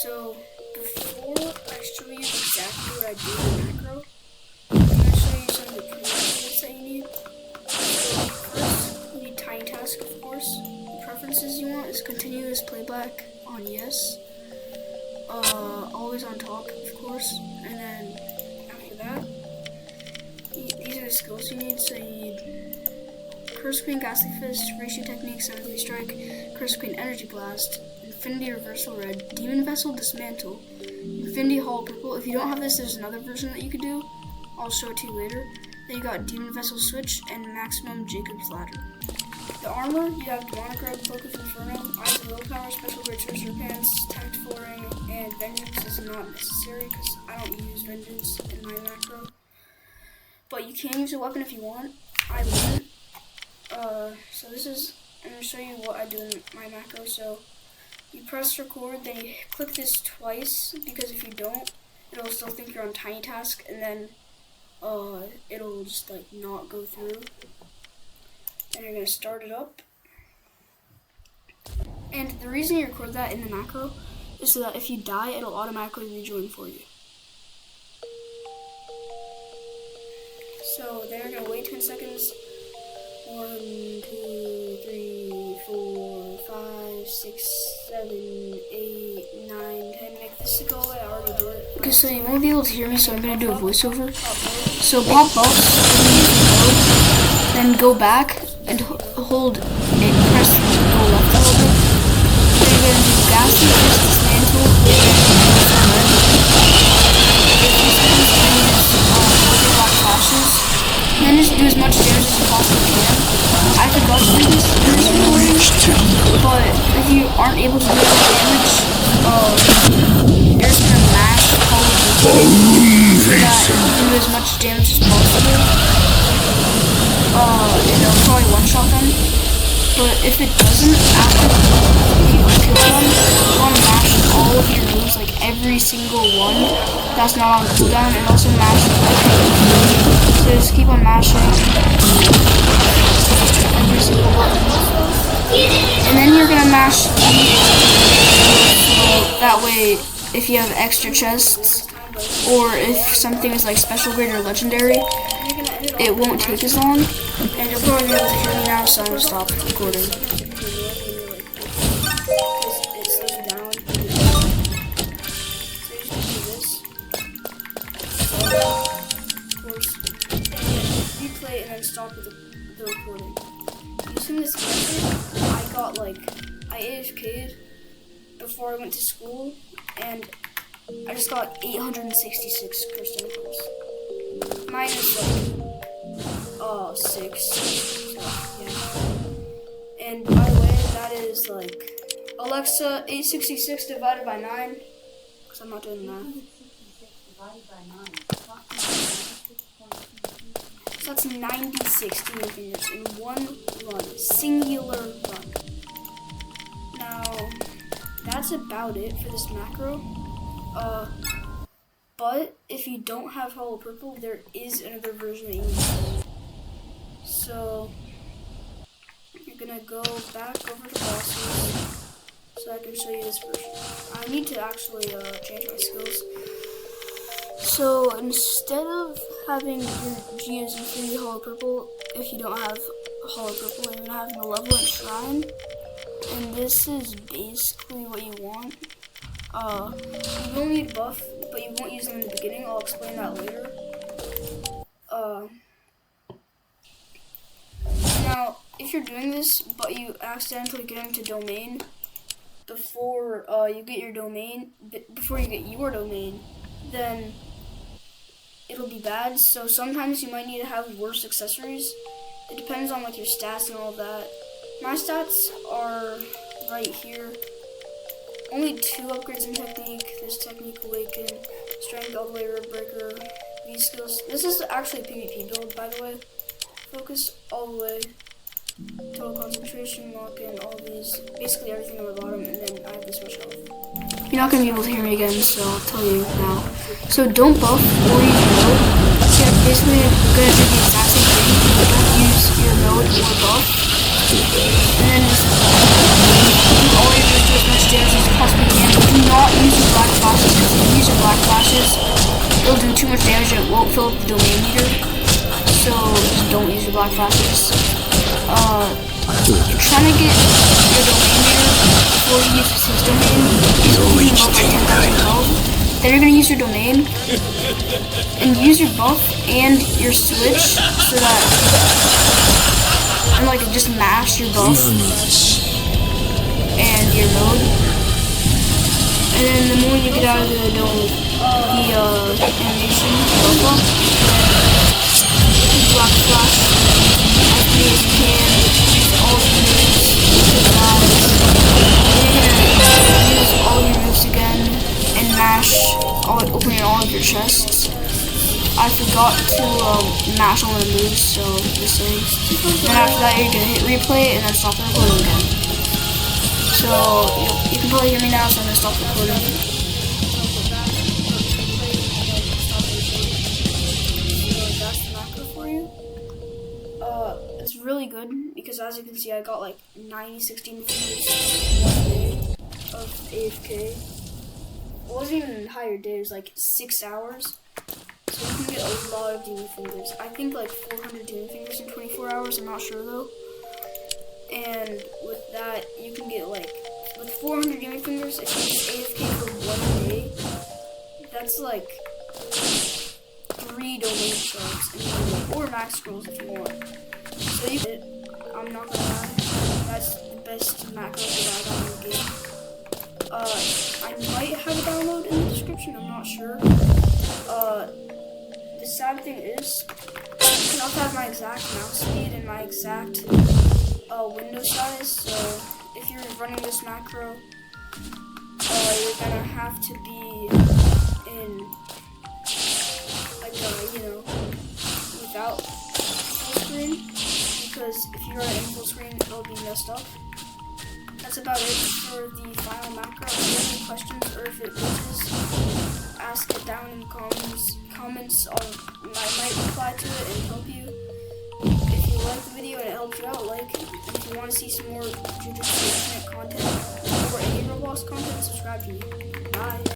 So before I show you exactly what I do in the macro, I'm going to show you some of the prerequisites that you need. So first, you need tiny task, of course. The preferences you want is continuous playback on yes. Always on top, of course. And then after that, these are the skills you need. So you need Curse Queen, Ghastly Fist, Ratio Technique, 7-3 Strike, Curse Queen, Energy Blast, Infinity Reversal Red, Demon Vessel Dismantle, Infinity Hall Purple. If you don't have this, there's another version that you could do. I'll show it to you later. Then you got Demon Vessel Switch and Maximum Jacob's Ladder. The armor, you have Demonic Grab, Cloak of Inferno, Eyes of Willpower, Special Great Sorcerer Pants, Tactical Ring, and Vengeance is not necessary because I don't use Vengeance in my macro. But you can use a weapon if you want. I wouldn't. So this is, I'm going to show you what I do in my macro. So you press record, then you click this twice, because if you don't, it'll still think you're on tiny task, and then it'll just like not go through. And you're going to start it up. And the reason you record that in the macro is so that if you die, it'll automatically rejoin for you. So then you're going to wait 10 seconds. 1, 2, 3, 4, 5, 6, 7, 8, 9, 10. Make this go away. I already did it. Okay, so you won't be able to hear me, so I'm going to do a voiceover. So pop box, then go back and hold it, press go left a little bit. Then you're going to do Ghastly Fist, Dismantle, and black flashes. And then just do as much damage as you possibly can. I forgot to do this in this recording, but if you aren't able to do any damage, you're just gonna mash probably so that you can do as much damage as possible. And it'll probably one-shot them. But if it doesn't, after you kill them, you want to mash all of your moves, like every single one that's not on cooldown, and also mash everything. So just keep on mashing every single button. And then you're gonna mash E, so that way if you have extra chests, or if something is like special grade or legendary, it won't take as long. And you'll probably be able to hear me now, so I'm gonna stop recording. And then stop with the recording. Using this method, I AFK'd before I went to school, and I just got 866 cursed tentacles. Mine is like 6. So, yeah. And by the way, that is like Alexa 866 divided by 9, because I'm not doing math. Divided by 9. So that's 96 demon fingers in one run, singular run. Now, that's about it for this macro. But if you don't have Hollow Purple, there is another version that you need to do. So, you're gonna go back over to bosses, so I can show you this version. I need to actually change my skills. So instead of having your G as Infinity Hollow Purple, if you don't have Hollow Purple, you're gonna have Malevolent Shrine. And this is basically what you want. You will need buff, but you won't use them in the beginning. I'll explain that later. Now, if you're doing this, but you accidentally get into domain before you get your domain, then it'll be bad. So sometimes you might need to have worse accessories. It depends on like your stats and all that. My stats are right here. Only 2 upgrades in technique. This technique awaken, strength all the way, rib breaker, these skills. This is actually a PvP build, by the way. Focus all the way, total concentration, lock in, all these, basically everything on the bottom, and then I have this much health. You're not going to be able to hear me again, so I'll tell you now. So don't buff or use your node. You're basically going to do the exact same thing. Don't use your node or buff. And then just do all your damage as much damage as you possibly can. Do not use your fill up the domain meter, so don't use your black flashes. Trying to get your domain meter before he uses his domain is only above like 10,000 health. Then you're gonna use your domain and use your buff and your switch so that, and like just mash your buff and your mode. And then the more you get out of the animation alpha, black flash as many as you can, use all your moves, use all your moves again, and mash, opening all of your chests. I forgot to mash all the moves, so just saying. Then after that you're gonna hit replay and then stop the recording again. So you can probably hear me now, so I'm gonna stop recording. That's the macro for you. It's really good because as you can see, I got like 96 demon fingers one day of AFK. It wasn't even a higher day, it was like 6 hours. So you can get a lot of demon fingers. I think like 400 demon fingers in 24 hours, I'm not sure though. And with that, you can get like, with 400 demon fingers, if you use AFK for one day, that's like 3 domain shards, or max scrolls if you want. So you get, I'm not gonna lie, that's the best macro that I got in the game. I might have a download in the description, I'm not sure. The sad thing is, I cannot have my exact mouse speed and my exact window size, so if you're running this macro, you're gonna have to be in, like, without full screen, because if you run it in full screen, it'll be messed up. That's about it for the final macro. If you have any questions or if it glitches, ask it down in the comments. I might reply to it and help you. If you like the video and it helps you out, like it. And if you want to see some more Jujutsu content or any Roblox content, subscribe to me. Bye.